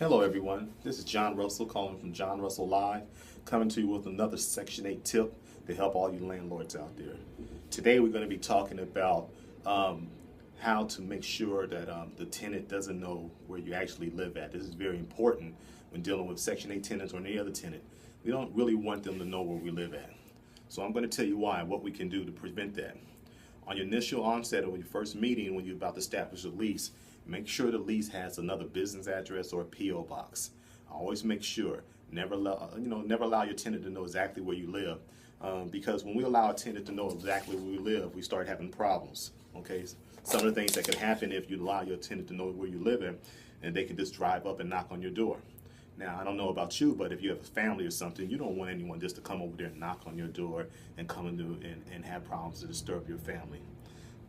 Hello everyone, this is John Russell calling from John Russell Live, coming to you with another Section 8 tip to help all you landlords out there. Today we're going to be talking about how to make sure that the tenant doesn't know where you actually live at. This is very important when dealing with Section 8 tenants or any other tenant. We don't really want them to know where we live at. So I'm going to tell you why, what we can do to prevent that. On your initial onset or your first meeting when you're about to establish a lease, make sure the lease has another business address or a P.O. box. Always make sure. Never allow your tenant to know exactly where you live, because when we allow a tenant to know exactly where we live, we start having problems. Okay, some of the things that can happen if you allow your tenant to know where you live in, and they can just drive up and knock on your door. Now, I don't know about you, but if you have a family or something, you don't want anyone just to come over there and knock on your door and come and have problems to disturb your family.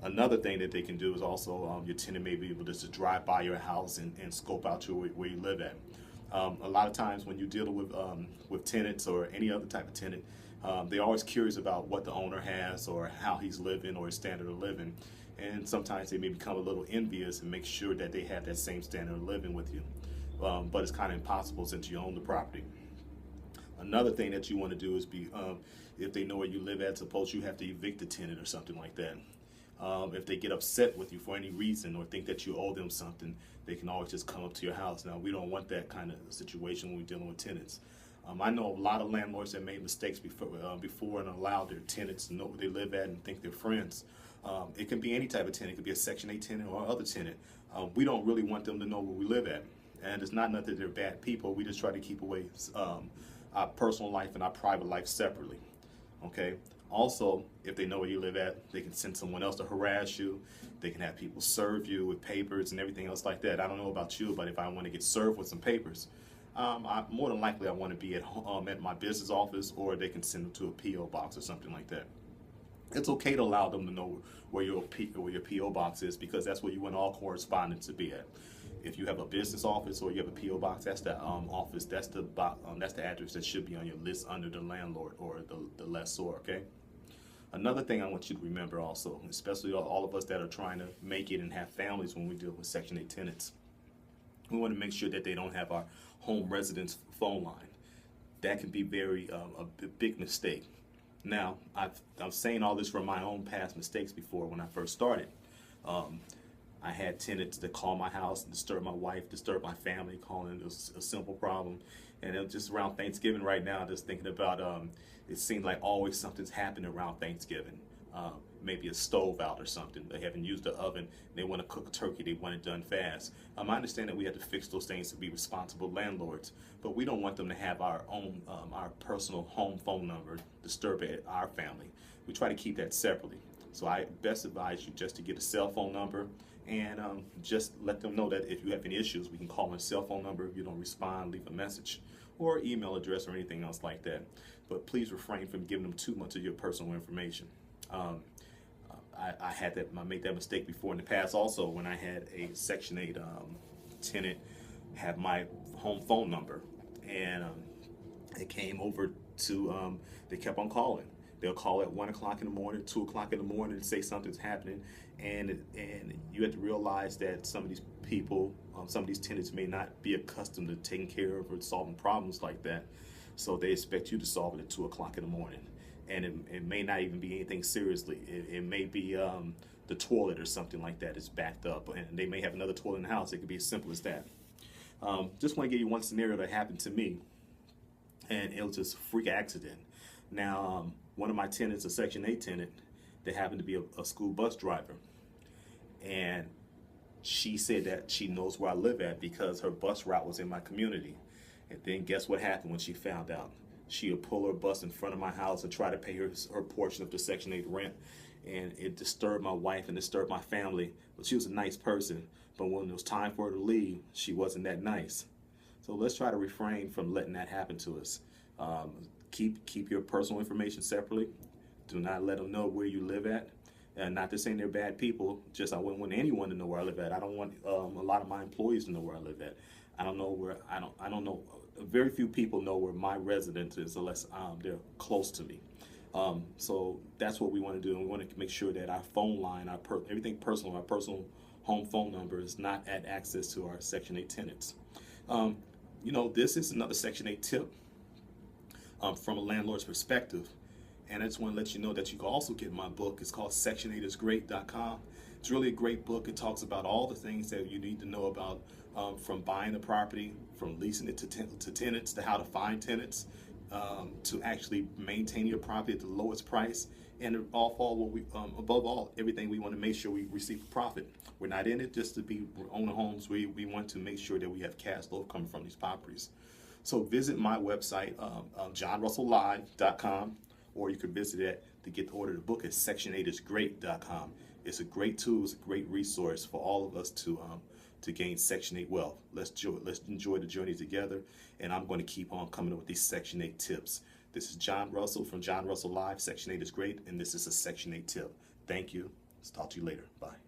Another thing that they can do is also your tenant may be able to just drive by your house and scope out where you live at. A lot of times when you're dealing with tenants or any other type of tenant, they're always curious about what the owner has or how he's living or his standard of living. And sometimes they may become a little envious and make sure that they have that same standard of living with you. But it's kind of impossible since you own the property. Another thing that you want to do is if they know where you live at, suppose you have to evict the tenant or something like that. If they get upset with you for any reason or think that you owe them something, they can always just come up to your house. Now, we don't want that kind of situation when we're dealing with tenants. I know a lot of landlords that made mistakes before and allowed their tenants to know where they live at and think they're friends. It can be any type of tenant. It could be a Section 8 tenant or other tenant. We don't really want them to know where we live at. And it's not that they're bad people. We just try to keep away our personal life and our private life separately. Okay. Also, if they know where you live at, they can send someone else to harass you. They can have people serve you with papers and everything else like that. I don't know about you, but if I want to get served with some papers, more than likely I want to be at home, at my business office, or they can send them to a P.O. box or something like that. It's okay to allow them to know where your P.O. box is, because that's where you want all correspondence to be at. If you have a business office or you have a P.O. box, that's the office. That's the address that should be on your list under the landlord or the lessor. Okay. Another thing I want you to remember also, especially all of us that are trying to make it and have families when we deal with Section 8 tenants, we want to make sure that they don't have our home residence phone line. That can be a big mistake. Now, I'm saying all this from my own past mistakes before when I first started. I had tenants that call my house, disturb my wife, disturb my family, calling it a simple problem. And it was just around Thanksgiving right now, just thinking about, it seemed like always something's happening around Thanksgiving. Maybe a stove out or something. They haven't used the oven. They want to cook a turkey. They want it done fast. I understand that we have to fix those things to be responsible landlords, but we don't want them to have our own, our personal home phone number disturb our family. We try to keep that separately. So I best advise you just to get a cell phone number and just let them know that if you have any issues, we can call on a cell phone number. If you don't respond, leave a message or email address or anything else like that. But please refrain from giving them too much of your personal information. I made that mistake before in the past also when I had a Section 8 tenant have my home phone number, and it came over to, they kept on calling. They'll call at 1 o'clock in the morning, 2 o'clock in the morning and say something's happening, and you have to realize that some of these people, some of these tenants may not be accustomed to taking care of or solving problems like that, so they expect you to solve it at 2 o'clock in the morning. And it may not even be anything seriously. It may be the toilet or something like that is backed up, and they may have another toilet in the house. It could be as simple as that. Just want to give you one scenario that happened to me, and it was just a freak accident. Now, one of my tenants, a Section 8 tenant, that happened to be a school bus driver, and she said that she knows where I live at because her bus route was in my community. And then guess what happened when she found out? She would pull her bus in front of my house and try to pay her portion of the Section 8 rent. And it disturbed my wife and disturbed my family. But she was a nice person. But when it was time for her to leave, she wasn't that nice. So let's try to refrain from letting that happen to us. Keep your personal information separately. Do not let them know where you live at. And not to say they're bad people, just I wouldn't want anyone to know where I live at. I don't want a lot of my employees to know where I live at. I don't know. Very few people know where my residence is unless they're close to me. So that's what we want to do. And we want to make sure that our phone line, everything personal, our personal home phone number is not at access to our Section 8 tenants. This is another Section 8 tip from a landlord's perspective. And I just want to let you know that you can also get my book. It's called Section8isgreat.com. It's really a great book. It talks about all the things that you need to know about from buying a property, from leasing it to tenants, to how to find tenants, to actually maintain your property at the lowest price. And above all, everything, we want to make sure we receive a profit. We're not in it just to be owner homes. We want to make sure that we have cash flow coming from these properties. So visit my website, johnrusselllive.com, or you can visit it to get the order of the book at section8isgreat.com. It's a great tool, it's a great resource for all of us to gain Section 8 wealth. Let's enjoy the journey together, and I'm going to keep on coming up with these Section 8 tips. This is John Russell from John Russell Live. Section 8 is great, and this is a Section 8 tip. Thank you. Let's talk to you later. Bye.